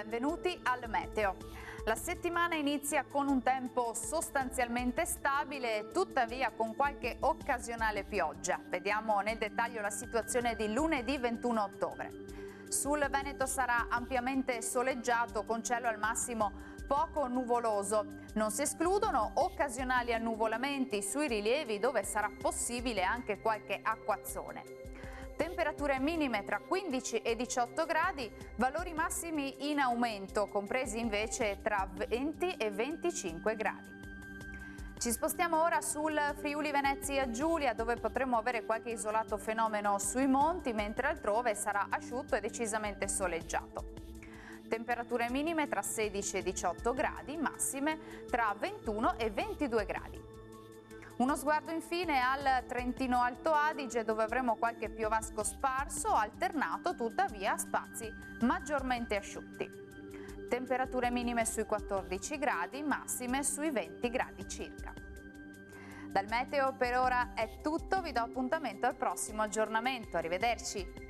Benvenuti al Meteo. La settimana inizia con un tempo sostanzialmente stabile, tuttavia con qualche occasionale pioggia. Vediamo nel dettaglio la situazione di lunedì 21 ottobre. Sul Veneto sarà ampiamente soleggiato con cielo al massimo poco nuvoloso. Non si escludono occasionali annuvolamenti sui rilievi dove sarà possibile anche qualche acquazzone. Temperature minime tra 15 e 18 gradi, valori massimi in aumento, compresi invece tra 20 e 25 gradi. Ci spostiamo ora sul Friuli Venezia Giulia, dove potremo avere qualche isolato fenomeno sui monti, mentre altrove sarà asciutto e decisamente soleggiato. Temperature minime tra 16 e 18 gradi, massime tra 21 e 22 gradi. Uno sguardo infine al Trentino Alto Adige, dove avremo qualche piovasco sparso, alternato tuttavia a spazi maggiormente asciutti. Temperature minime sui 14 gradi, massime sui 20 gradi circa. Dal meteo per ora è tutto, vi do appuntamento al prossimo aggiornamento. Arrivederci!